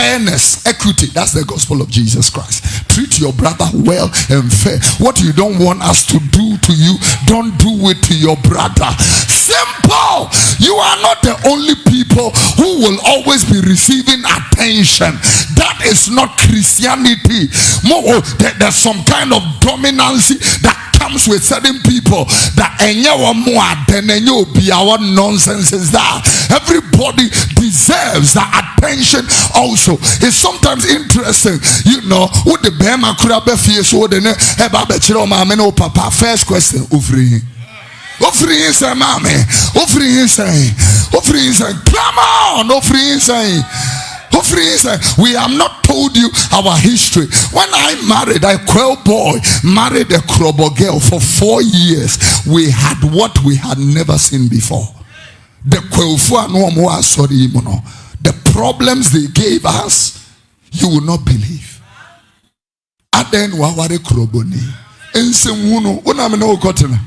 fairness, equity. That's the gospel of Jesus Christ. Treat your brother well and fair. What you don't want us to do to you, don't do it to your brother. Simple. You are not the only people who will always be receiving attention. That is not Christianity. More, there's some kind of dominance that comes with certain people, that nonsense is that. Everybody deserves that attention also. It's sometimes interesting, you know, what the Bema could have so the papa. First question, offering say, mommy, offering say, come on, offering say. We have not told you our history. When I married a Quell boy, married a Krobo girl for 4 years, we had what we had never seen before. The problems they gave us, you will not believe. Aden waware Kroboni. Ensemunu, onamino kotena.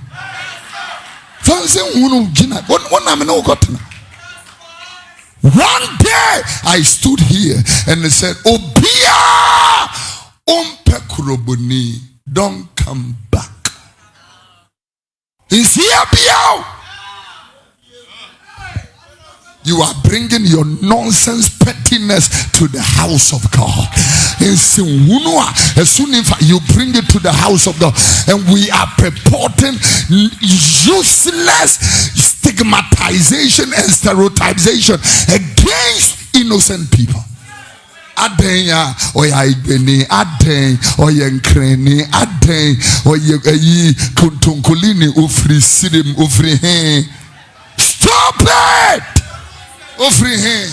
Fansemunu jina, onamino kotena. One day I stood here and they said, Obia umpe Kroboni, don't come back. Is here Biao? You are bringing your nonsense pettiness to the house of God. As soon as you bring it to the house of God, and we are purporting useless stigmatization and stereotypization against innocent people. Adenya oya ibeni aden oya nkreni aden oya kuntunkulini ufri sirim ufri hen. Stop it! Offering him.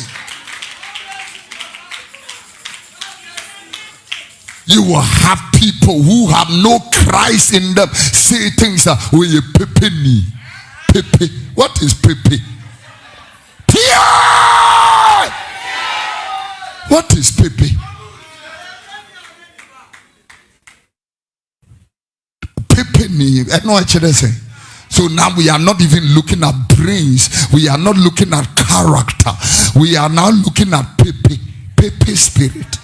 You will have people who have no Christ in them say things that we pepe ni. Pepe. What is pepe? Pia! What is pepe? Pepe ni. I know what you're saying. So now we are not even looking at brains. We are not looking at character. We are now looking at Pepe spirit.